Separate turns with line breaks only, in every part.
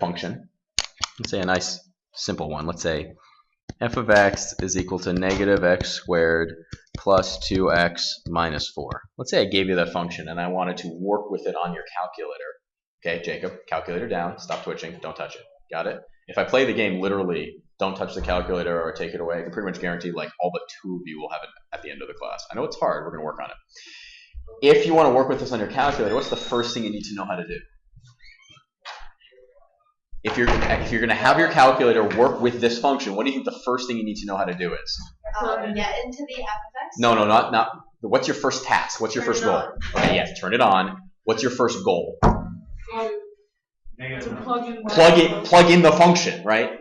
function. Let's say a nice simple one. Let's say f of x is equal to negative x squared plus 2x minus 4. Let's say I gave you that function and I wanted to work with it on your calculator. Okay, Jacob, calculator down, stop twitching, don't touch it. Got it? If I play the game literally, don't touch the calculator or take it away, I can pretty much guarantee like all but 2 of you will have it at the end of the class. I know it's hard, we're going to work on it. If you want to work with this on your calculator, what's the first thing you need to know how to do? If you're going to have your calculator work with this function, what do you think the first thing you need to know how to do is?
Get into the f of x?
No, not. What's your first task? What's your first goal? Okay, yes, turn it on. What's your first goal? Plug in the function, right?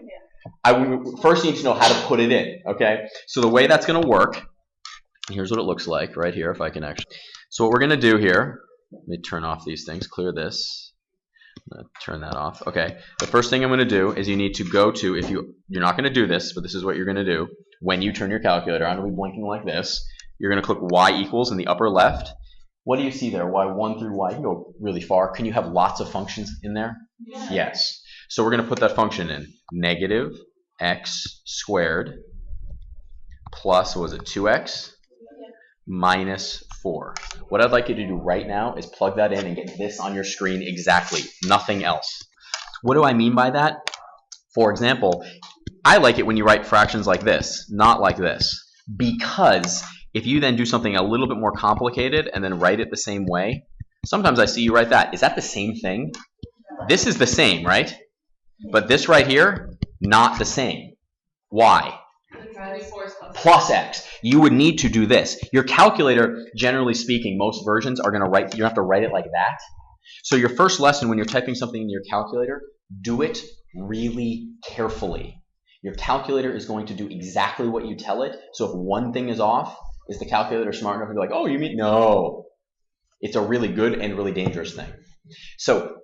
Yeah. First you need to know how to put it in, okay? So the way that's going to work, here's what it looks like right here, if I can actually. So what we're going to do here, let me turn off these things, clear this. I'm going to turn that off. Okay, the first thing I'm going to do is you need to go to, if you're not going to do this, but this is what you're going to do. When you turn your calculator on, it'll be blinking like this. You're going to click y equals in the upper left. What do you see there? y1 through y. You can go really far. Can you have lots of functions in there? Yeah. Yes. So we're going to put that function in. Negative x squared plus, what was it, 2x minus 4. What I'd like you to do right now is plug that in and get this on your screen exactly. Nothing else. What do I mean by that? For example, I like it when you write fractions like this, not like this. Because if you then do something a little bit more complicated and then write it the same way, sometimes I see you write that. Is that the same thing? This is the same, right? But this right here, not the same. Why? Plus x. You would need to do this. Your calculator, generally speaking, most versions are going to write, you have to write it like that. So your first lesson when you're typing something in your calculator, do it really carefully. Your calculator is going to do exactly what you tell it. So if one thing is off, is the calculator smart enough to be like, oh, you mean no? It's a really good and really dangerous thing. So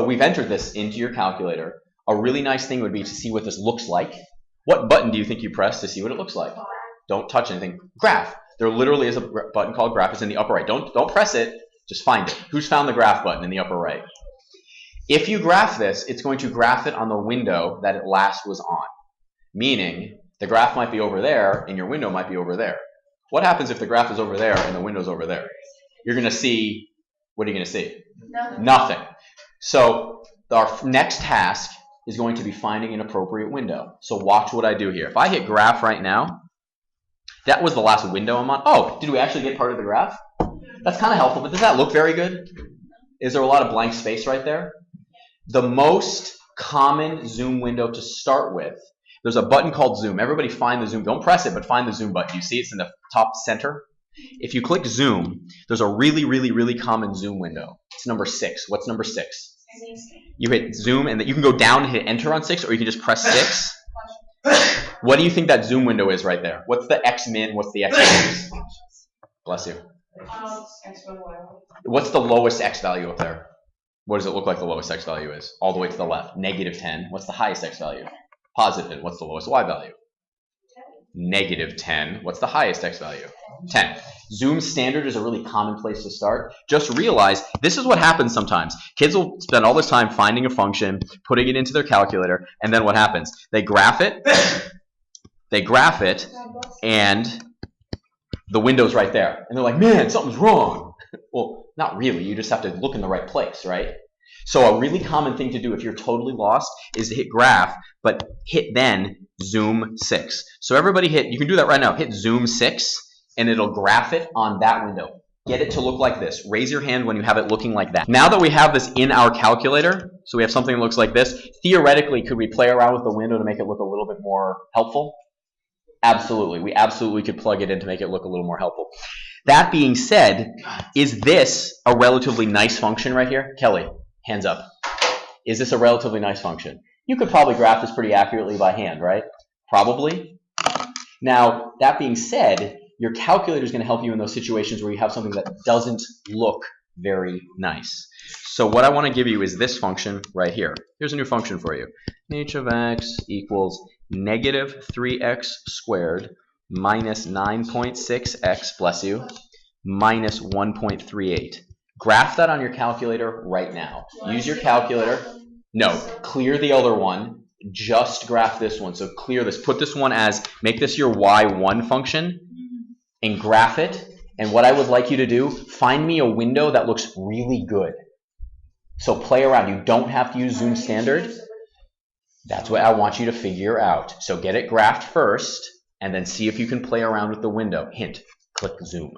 we've entered this into your calculator. A really nice thing would be to see what this looks like. What button do you think you press to see what it looks like? Don't touch anything. Graph. There literally is a button called graph. It's in the upper right. Don't press it. Just find it. Who's found the graph button in the upper right? If you graph this, it's going to graph it on the window that it last was on. Meaning, the graph might be over there and your window might be over there. What happens if the graph is over there and the window's over there? You're going to see, what are you going to see? Nothing. So our next task is going to be finding an appropriate window. So watch what I do here. If I hit graph right now, that was the last window I'm on. Oh, did we actually get part of the graph? That's kind of helpful, but does that look very good? Is there a lot of blank space right there? The most common zoom window to start with, there's a button called zoom. Everybody find the zoom. Don't press it, but find the zoom button. You see it's in the top center? If you click zoom, there's a really, really, really common zoom window. It's number 6. What's number 6? You hit zoom, and you can go down and hit enter on 6, or you can just press 6. What do you think that zoom window is right there? What's the x min? What's the x max? Bless you. What's the lowest x value up there? What does it look like the lowest x value is? All the way to the left. -10. What's the highest x value? Positive. What's the lowest y value? -10. What's the highest x value? 10. Zoom standard is a really common place to start. Just realize this is what happens sometimes. Kids will spend all this time finding a function, putting it into their calculator, and then what happens? They graph it. They graph it, and the window's right there. And they're like, man, something's wrong. Well, not really. You just have to look in the right place, right? So a really common thing to do if you're totally lost is to hit graph, but hit then zoom 6. So everybody hit, you can do that right now, hit zoom 6, and it'll graph it on that window. Get it to look like this. Raise your hand when you have it looking like that. Now that we have this in our calculator, so we have something that looks like this, theoretically, could we play around with the window to make it look a little bit more helpful? Absolutely. We absolutely could plug it in to make it look a little more helpful. That being said, is this a relatively nice function right here? Kelly, hands up. Is this a relatively nice function? You could probably graph this pretty accurately by hand, right? Probably. Now, that being said, your calculator is going to help you in those situations where you have something that doesn't look very nice. So what I want to give you is this function right here. Here's a new function for you. h of x equals -3x squared minus 9.6x, bless you, minus 1.38. Graph that on your calculator right now. Use your calculator. No, clear the other one. Just graph this one. So clear this. Put this one as, make this your y1 function and graph it. And what I would like you to do, find me a window that looks really good. So play around. You don't have to use zoom standard. That's what I want you to figure out. So get it graphed first, and then see if you can play around with the window. Hint, click zoom.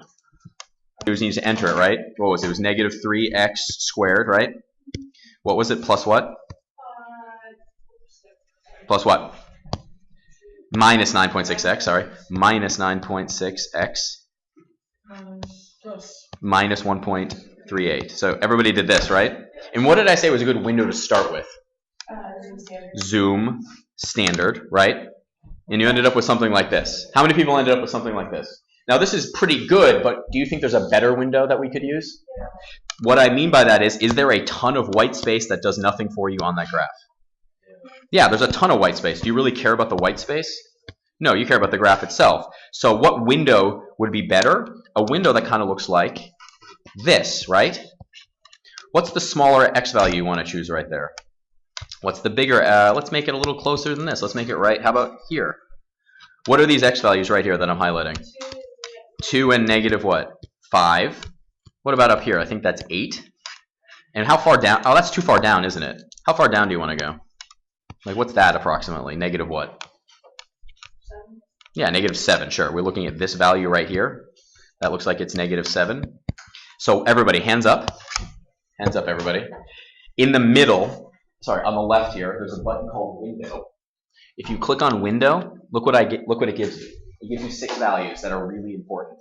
You just need to enter it, right? What was it? It was negative 3x squared, right? What was it? Plus what? Plus what? Minus 9.6x, sorry. Minus 9.6x. Minus 1.38. So everybody did this, right? And what did I say was a good window to start with? Zoom standard, right? And you ended up with something like this. How many people ended up with something like this? Now this is pretty good, but do you think there's a better window that we could use? Yeah. What I mean by that is there a ton of white space that does nothing for you on that graph? Yeah, there's a ton of white space. Do you really care about the white space? No, you care about the graph itself. So what window would be better? A window that kind of looks like this, right? What's the smaller x value you want to choose right there? What's the bigger? Let's make it a little closer than this. Let's make it right. How about here? What are these x values right here that I'm highlighting? 2 and negative what? 5. What about up here? I think that's 8. And how far down? Oh, that's too far down, isn't it? How far down do you want to go? Like, what's that approximately? Negative what?
7.
Yeah, negative 7, sure. We're looking at this value right here. That looks like it's negative 7. So everybody, hands up. Hands up, everybody. In the middle, sorry, on the left here, there's a button called Window. If you click on Window, look what it gives you. It gives you 6 values that are really important.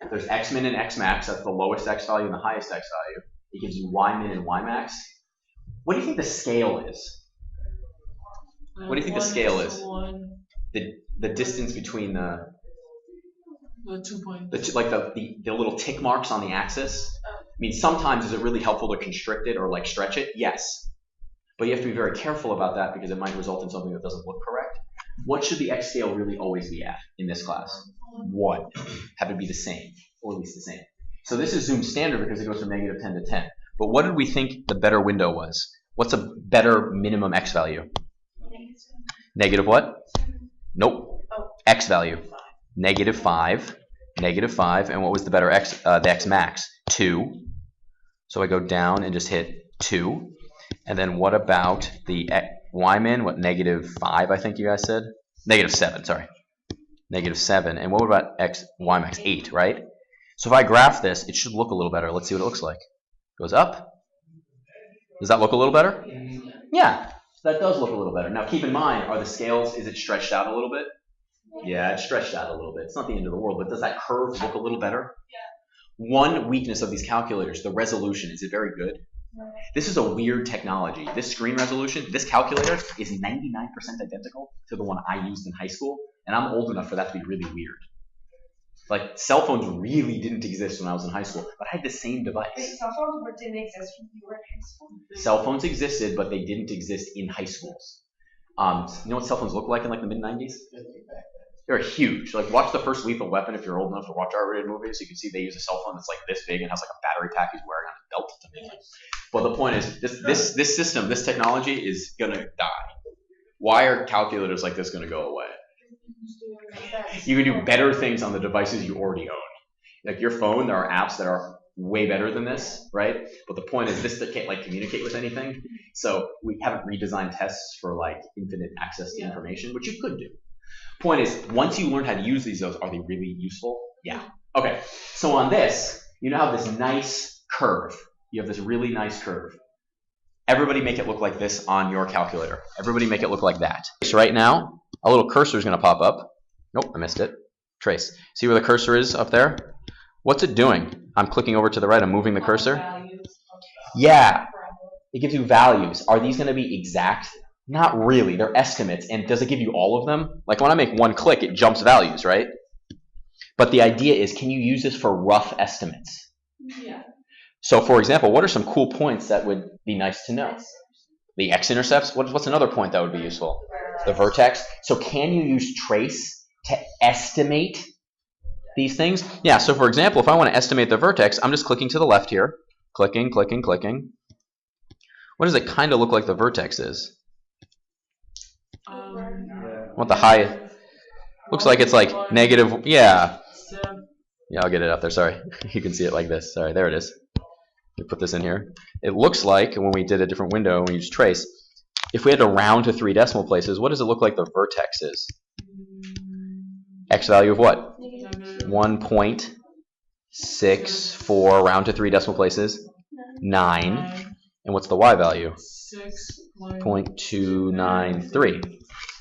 There's x-min and x-max. That's the lowest x value and the highest x value. It gives you y-min and y-max. What do you think the scale is? What do you think the scale is? The distance between the
2 points.
like the little tick marks on the axis. I mean, sometimes is it really helpful to constrict it or like stretch it? Yes. But you have to be very careful about that because it might result in something that doesn't look correct. What should the x scale really always be at in this class? 1. Have it be the same, or at least the same. So this is zoom standard because it goes from negative 10 to 10. But what did we think the better window was? What's a better minimum x value? Negative what? Nope. X value. Negative 5. Negative 5. And what was the better x? The x max? 2. So I go down and just hit 2. And then what about the y-min? What, negative 5, I think you guys said? Negative 7, sorry. Negative 7. And what about y-max? 8, right? So if I graph this, it should look a little better. Let's see what it looks like. Goes up. Does that look a little better? Yeah, that does look a little better. Now keep in mind, are the scales, is it stretched out a little bit? Yeah, it's stretched out a little bit. It's not the end of the world, but does that curve look a little better? Yeah. One weakness of these calculators, the resolution, is it very good? This is a weird technology. This screen resolution, this calculator is 99% identical to the one I used in high school, and I'm old enough for that to be really weird. Like, cell phones really didn't exist when I was in high school, but I had the same device.
Wait, cell phones didn't exist when you were in high school?
Cell phones existed, but they didn't exist in high schools. You know what cell phones looked like in like the mid-90s? They're huge. Like, watch the first Lethal Weapon if you're old enough to watch R-rated movies. You can see they use a cell phone that's like this big and has like a battery pack he's wearing on his belt to make it. But the point is, this system, this technology is gonna die. Why are calculators like this gonna go away? You can do better things on the devices you already own. Like your phone, there are apps that are way better than this, right? But the point is, this can't like communicate with anything. So we haven't redesigned tests for like infinite access to information, which you could do. Point is, once you learn how to use these, are they really useful? Yeah. Okay. So on this, you now have this nice curve. You have this really nice curve. Everybody make it look like this on your calculator. Everybody make it look like that. So right now, a little cursor is going to pop up. Nope, I missed it. Trace. See where the cursor is up there? What's it doing? I'm clicking over to the right. I'm moving the cursor. Yeah. It gives you values. Are these going to be exact? Not really. They're estimates. And does it give you all of them? Like when I make one click, it jumps values, right? But the idea is, can you use this for rough estimates?
Yeah.
So for example, what are some cool points that would be nice to know? The x-intercepts. What's another point that would be useful? The vertex. So can you use trace to estimate these things? Yeah, so for example, if I want to estimate the vertex, I'm just clicking to the left here. Clicking, clicking, clicking. What does it kind of look like the vertex is? What the
Yeah.
high? Looks like it's like negative. Yeah. Yeah, I'll get it up there. Sorry. You can see it like this. Sorry, there it is. We put this in here. It looks like when we did a different window and we used trace, if we had to round to 3 decimal places, what does it look like the vertex is? X value of what? 1.64, round to 3 decimal places. 9. And what's the y value? 0.293.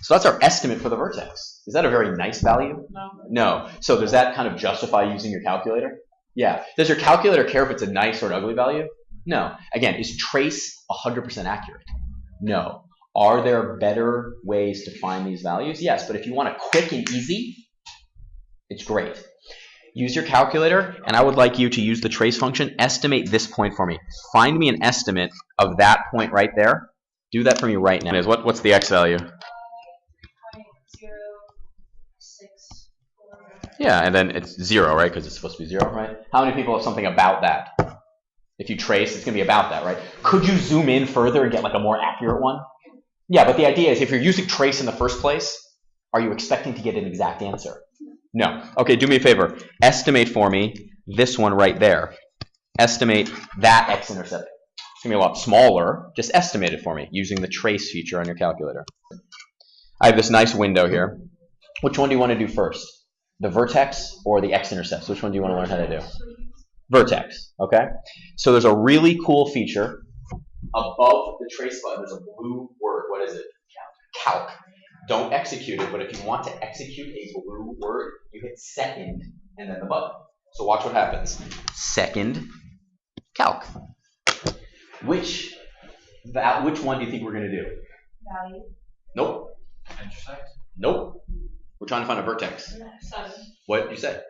So that's our estimate for the vertex. Is that a very nice value? No. So does that kind of justify using your calculator? Yeah. Does your calculator care if it's a nice or an ugly value? No. Again, is trace 100% accurate? No. Are there better ways to find these values? Yes, but if you want it quick and easy, it's great. Use your calculator, and I would like you to use the trace function. Estimate this point for me. Find me an estimate of that point right there. Do that for me right now. What's the x value?
3.064.
Yeah, and then it's 0, right? Because it's supposed to be 0, right? How many people have something about that? If you trace, it's going to be about that, right? Could you zoom in further and get like a more accurate one? Yeah, but the idea is if you're using trace in the first place, are you expecting to get an exact answer? No. Okay, do me a favor. Estimate for me this one right there. Estimate that x-intercept. It's going to be a lot smaller. Just estimate it for me using the trace feature on your calculator. I have this nice window here. Which one do you want to do first? The vertex or the x-intercepts? Which one do you want to learn how to do? Vertex, okay? So there's a really cool feature. Above the trace button, there's a blue word. What is it? Calc. Don't execute it, but if you want to execute a blue word, you hit second and then the button. So watch what happens. Second calc. Which one do you think we're going to do?
Value.
Nope.
Intersect?
Nope. We're trying to find a vertex.
7.
What did you say?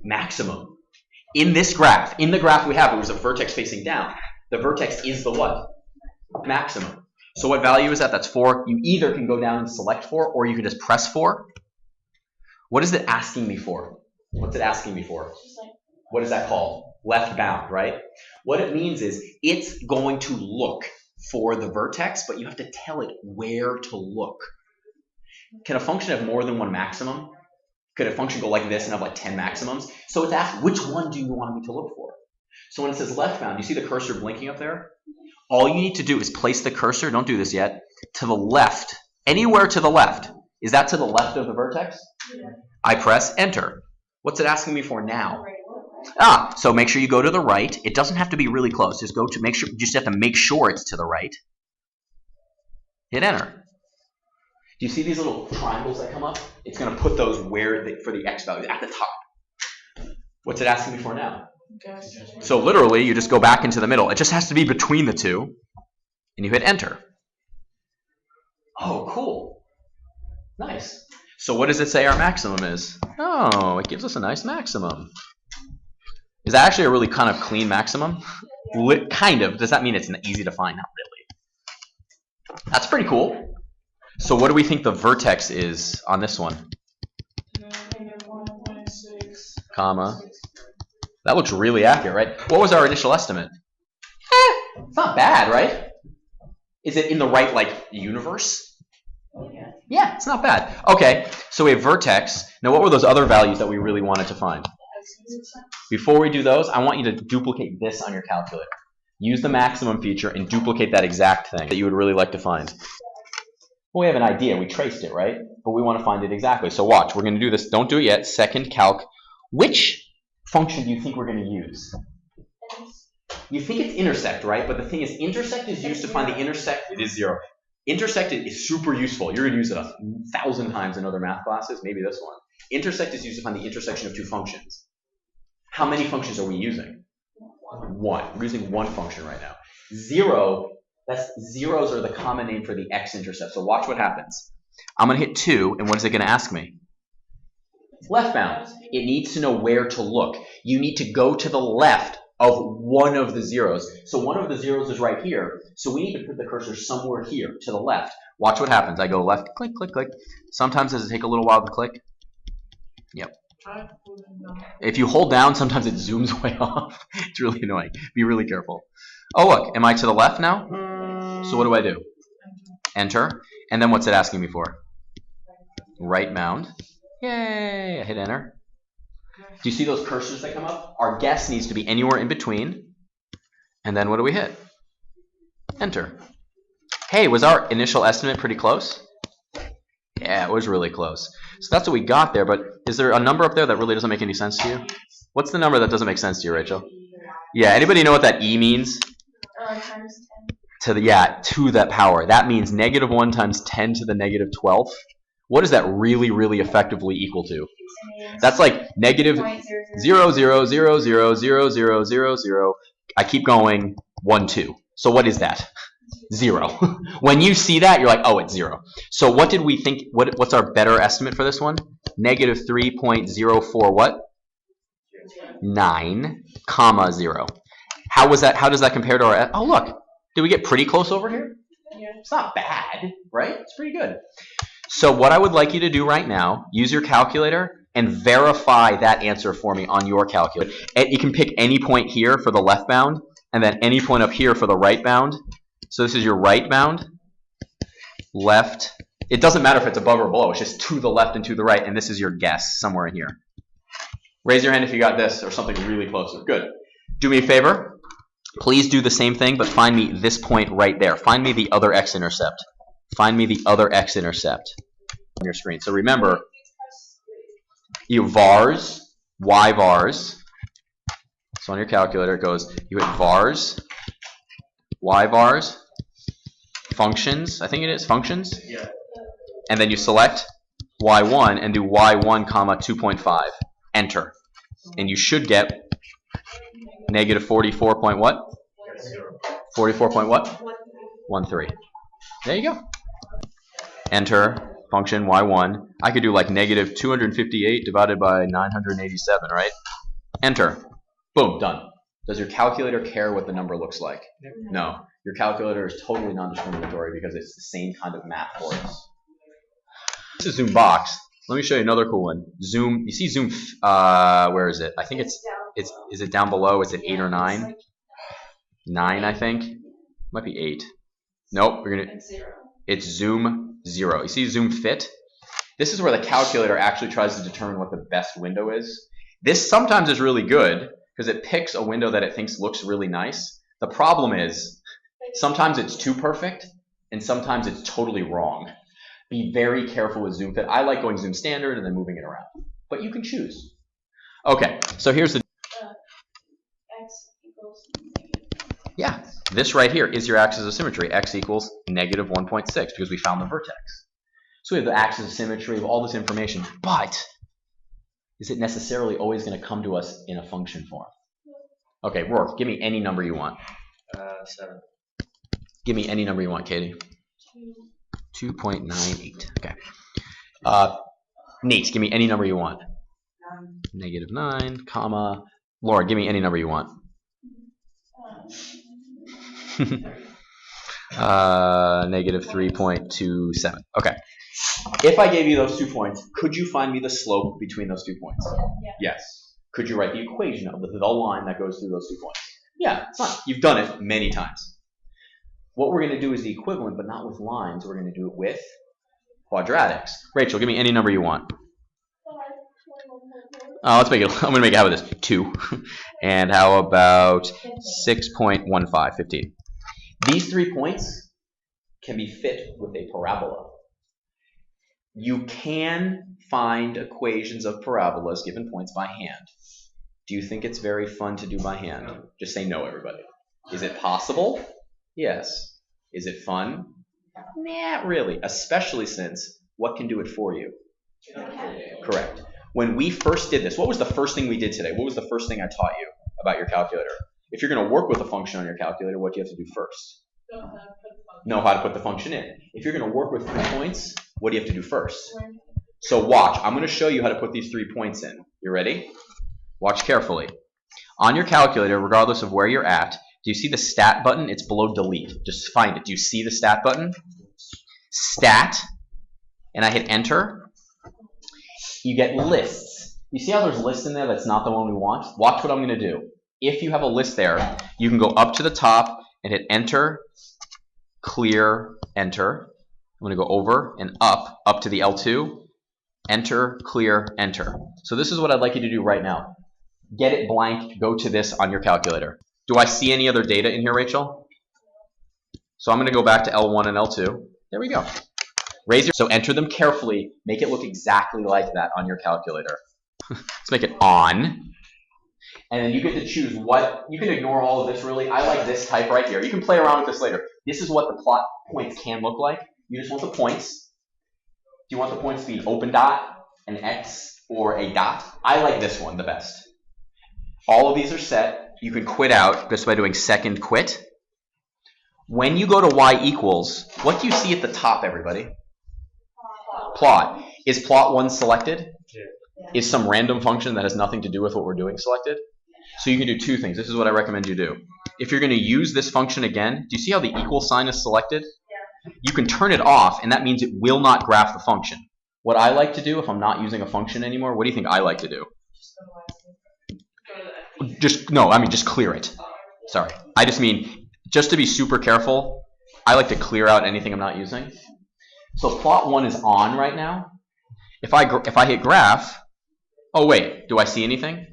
Maximum. In this graph, in the graph we have, it was a vertex facing down. The vertex is the what? Maximum. So what value is that? That's 4. You either can go down and select 4, or you can just press 4. What is it asking me for? What's it asking me for? What is that called? Left bound, right? What it means is it's going to look for the vertex, but you have to tell it where to look. Can a function have more than one maximum? Could a function go like this and have like 10 maximums? So it's asked, which one do you want me to look for? So when it says left bound, you see the cursor blinking up there? All you need to do is place the cursor, don't do this yet, to the left, anywhere to the left. Is that to the left of the vertex?
Yeah.
I press enter. What's it asking me for now? So make sure you go to the right. It doesn't have to be really close. Just go to make sure. You just have to make sure it's to the right. Hit enter. Do you see these little triangles that come up? It's going to put those for the x value at the top. What's it asking me for now? So literally, you just go back into the middle. It just has to be between the two, and you hit enter. Oh, cool. Nice. So what does it say our maximum is? Oh, it gives us a nice maximum. Is that actually a really kind of clean maximum? Kind of. Does that mean it's easy to find? Not really. That's pretty cool. So what do we think the vertex is on this one? Comma. That looks really accurate, right? What was our initial estimate? It's not bad, right? Is it in the right, like, universe? Yeah, it's not bad. Okay, so we have vertex. Now what were those other values that we really wanted to find? Before we do those, I want you to duplicate this on your calculator. Use the maximum feature and duplicate that exact thing that you would really like to find. Well, we have an idea. We traced it, right? But we want to find it exactly. So watch. We're going to do this. Don't do it yet. Second calc. Which function do you think we're going to use? You think it's intersect, right? But the thing is, intersect is used to find the intersect. It is 0. Intersect is super useful. You're going to use it 1,000 times in other math classes, maybe this one. Intersect is used to find the intersection of two functions. How many functions are we using? 1. We're using 1 function right now. 0, zeros are the common name for the x-intercept. So watch what happens. I'm going to hit 2, and what is it going to ask me? Left bound. It needs to know where to look. You need to go to the left of one of the zeros. So one of the zeros is right here. So we need to put the cursor somewhere here to the left. Watch what happens. I go left, click, click, click. Sometimes does it take a little while to click? Yep. If you hold down, sometimes it zooms way off. It's really annoying. Be really careful. Oh, look. Am I to the left now? So what do I do? Enter. And then what's it asking me for? Right bound. Yay! I hit enter. Do you see those cursors that come up? Our guess needs to be anywhere in between. And then what do we hit? Enter. Hey, was our initial estimate pretty close? Yeah, it was really close. So that's what we got there, but is there a number up there that really doesn't make any sense to you? What's the number that doesn't make sense to you, Rachel? Yeah, anybody know what that E means?
Times 10.
To that power. That means -1 times 10 to the -12th. What does that really, really effectively equal to? That's like -0.000000000. I keep going 1, 2. So what is that? 0. When you see that, you're like, oh, it's 0. So what did we think? What's our better estimate for this one? -3.04 what? 9, comma 0. How was that? How does that compare to our? Oh, look. Did we get pretty close over here?
Yeah.
It's not bad, right? It's pretty good. So what I would like you to do right now, use your calculator and verify that answer for me on your calculator. And you can pick any point here for the left bound, and then any point up here for the right bound. So this is your right bound, left. It doesn't matter if it's above or below. It's just to the left and to the right, and this is your guess somewhere in here. Raise your hand if you got this or something really closer. Good. Do me a favor. Please do the same thing, but find me this point right there. Find me the other x-intercept. Find me the other x-intercept on your screen. So remember, you vars, y vars. So on your calculator it goes, you hit vars, y vars, functions, I think it is, functions.
Yeah.
And then you select y1 and do y1 comma 2.5. Enter. And you should get -44 point what? 44 point what? 13. There you go. Enter function y1. I could do like -258 divided by 987, right? Enter. Boom, done. Does your calculator care what the number looks like? No. Your calculator is totally non-discriminatory because it's the same kind of math for us. This is Zoom Box. Let me show you another cool one. Zoom. You see Zoom? Where is it? I think it's. Is it down below? Is it 8 or 9? 9, I think. Might be 8. Nope. We're gonna.
It's 0.
It's Zoom 0. You see Zoom Fit? This is where the calculator actually tries to determine what the best window is. This sometimes is really good because it picks a window that it thinks looks really nice. The problem is sometimes it's too perfect and sometimes it's totally wrong. Be very careful with Zoom Fit. I like going Zoom Standard and then moving it around. But you can choose. Okay, so here's the...
X equals
Yeah, this right here is your axis of symmetry. X equals -1.6 because we found the vertex. So we have the axis of symmetry, we have all this information. But is it necessarily always going to come to us in a function form? Okay, Rourke, give me any number you want.
7.
Give me any number you want, Katie. 2.98. Okay. Nate, give me any number you want. -9, comma. Laura, give me any number you want. -3.27. Okay. If I gave you those 2 points, could you find me the slope between those 2 points?
Yeah.
Yes. Could you write the equation of the line that goes through those 2 points? Yeah, it's fine. You've done it many times. What we're going to do is the equivalent, but not with lines. We're going to do it with quadratics. Rachel, give me any number you want. Let's make it. I'm going to make it. How about this? 2. And how about 6.15? 15. These 3 points can be fit with a parabola. You can find equations of parabolas given points by hand. Do you think it's very fun to do by hand? Just say no, everybody. Is it possible? Yes. Is it fun? Not really, especially since what can do it for you? Correct. When we first did this, what was the first thing we did today? What was the first thing I taught you about your calculator? If you're going to work with a function on your calculator, what do you have to do first? Know how to put the function in. If you're going to work with 3 points, what do you have to do first? So watch. I'm going to show you how to put these 3 points in. You ready? Watch carefully. On your calculator, regardless of where you're at, do you see the stat button? It's below delete. Just find it. Do you see the stat button? Stat. And I hit enter. You get lists. You see how there's lists in there that's not the one we want? Watch what I'm going to do. If you have a list there, you can go up to the top and hit enter. clear, enter. I'm going to go over and up to the L2, enter, clear, enter. So this is what I'd like you to do right now. Get it blank, go to this on your calculator. Do I see any other data in here, Rachel? So I'm going to go back to L1 and L2. There we go. So enter them carefully. Make it look exactly like that on your calculator. Let's make it on. And then you get to choose what. You can ignore all of this, really. I like this type right here. You can play around with this later. This is what the plot points can look like. You just want the points. Do you want the points to be an open dot, an X, or a dot? I like this one the best. All of these are set. You can quit out just by doing second quit. When you go to y equals, what do you see at the top, everybody? Plot. Is plot 1 selected?
Yeah.
Is some random function that has nothing to do with what we're doing selected? So you can do two things. This is what I recommend you do. If you're going to use this function again, do you see how the equal sign is selected?
Yeah.
You can turn it off, and that means it will not graph the function. What I like to do if I'm not using a function anymore, what do you think I like to do? Just clear it. Sorry. I just mean, just to be super careful, I like to clear out anything I'm not using. So plot 1 is on right now. If I hit graph, oh wait, do I see anything?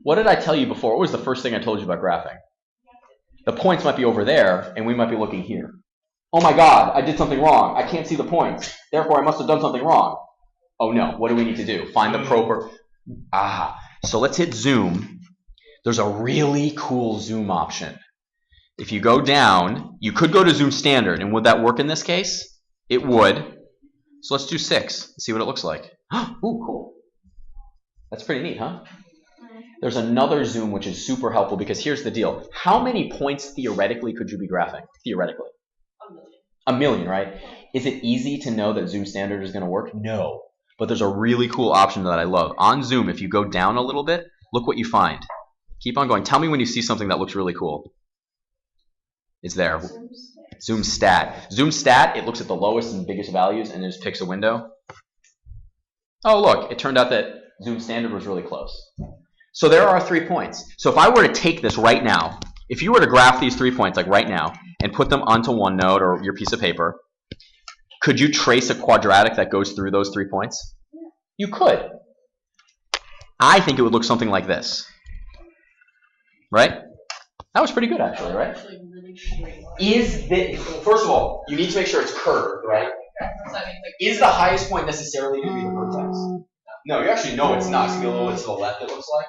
What did I tell you before? What was the first thing I told you about graphing? The points might be over there, and we might be looking here. Oh my god, I did something wrong. I can't see the points. Therefore, I must have done something wrong. Oh no, what do we need to do? Find the proper... So let's hit zoom. There's a really cool zoom option. If you go down, you could go to zoom standard, and would that work in this case? It would. So let's do 6 and see what it looks like. Ooh, cool. That's pretty neat, huh? There's another zoom which is super helpful because here's the deal. How many points theoretically could you be graphing? Theoretically?
1,000,000.
A million, right? Is it easy to know that zoom standard is going to work? No. But there's a really cool option that I love. On zoom, if you go down a little bit, look what you find. Keep on going. Tell me when you see something that looks really cool. It's there. Zoom stat. Zoom stat, it looks at the lowest and biggest values and just picks a window. Oh, look, it turned out that zoom standard was really close. So there are 3 points. So if I were to take this right now, if you were to graph these 3 points, like right now, and put them onto OneNote or your piece of paper, could you trace a quadratic that goes through those 3 points? You could. I think it would look something like this. Right? That was pretty good, actually, right? First of all, you need to make sure it's curved, right? Is the highest point necessarily going to be the vertex? No, you actually know it's not. It's going to be a little bit to the left, it looks like.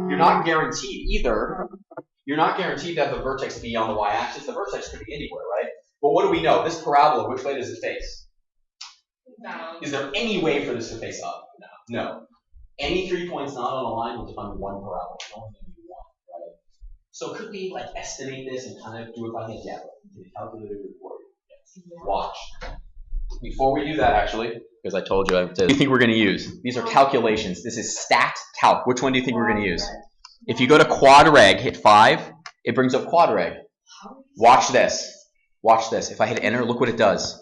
You're not guaranteed either. You're not guaranteed to have the vertex be on the y-axis. The vertex could be anywhere, right? But what do we know? This parabola, which way does it face?
Down.
Is there any way for this to face up? No. Any 3 points not on a line will define one parabola. Only one, right? So could we like estimate this and kind of do it by hand? Yeah, the calculator report. Watch. Before we do that, actually, because I told you, what do you think we're going to use? These are calculations. This is stat calc. Which one do you think we're going to use? If you go to quadrag, hit 5, it brings up quadrag. Watch this. Watch this. If I hit enter, look what it does.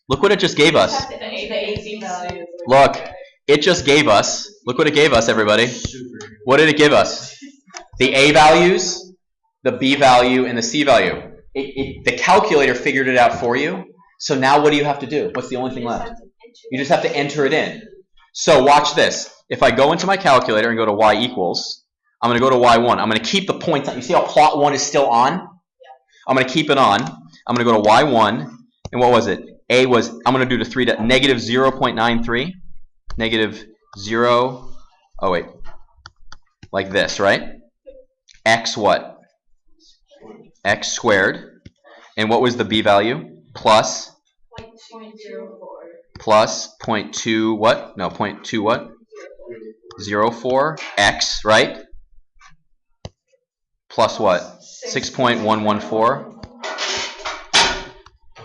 Look what it just gave us. Look, it just gave us. Look what it gave us, everybody. What did it give us? The A values, the B value, and the C value. The calculator figured it out for you. So now what do you have to do? What's the only thing left? You just have to enter it in. So watch this. If I go into my calculator and go to y equals, I'm going to go to y1. I'm going to keep the points on. You see how plot 1 is still on? I'm going to keep it on. I'm going to go to y1. And what was it? A was, I'm going to do the 3 to negative 0.93. Negative 0. Oh, wait. Like this, right? X what? X squared. And what was the B value? Plus
0.04.
Plus 0.2 what? No, 0.2 what? 04 X, right? Plus what? 6.114.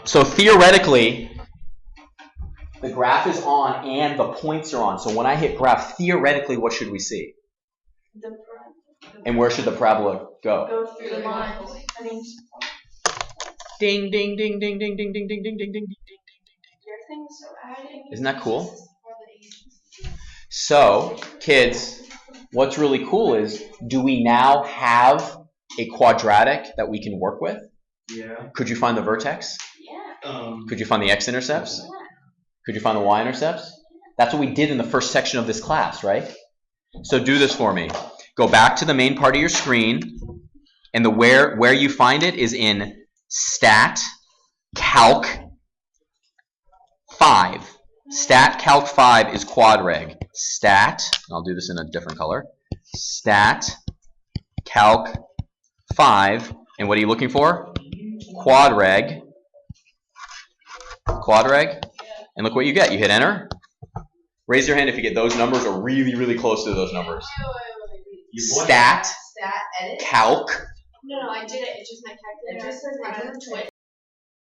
So theoretically, the graph is on and the points are on. So when I hit graph, theoretically, what should we see? And where should the parabola go?
Go through the line.
Ding, ding, ding, ding, ding, ding, ding, ding, ding, ding, ding. Isn't that cool? So, kids, what's really cool is, do we now have a quadratic that we can work with?
Yeah.
Could you find the vertex?
Yeah.
Could you find the x-intercepts?
Yeah.
Could you find the y-intercepts? That's what we did in the first section of this class, right? So do this for me. Go back to the main part of your screen, and the where you find it is in Stat Calc 5. Stat Calc 5 is quadreg. Stat, I'll do this in a different color. Stat Calc 5, and what are you looking for? Quadreg. Quadreg, and look what you get. You hit enter. Raise your hand if you get those numbers or really, really close to those numbers. Stat
Stat edit.
Calc
No, I did it. It's just my calculator. It just says edit.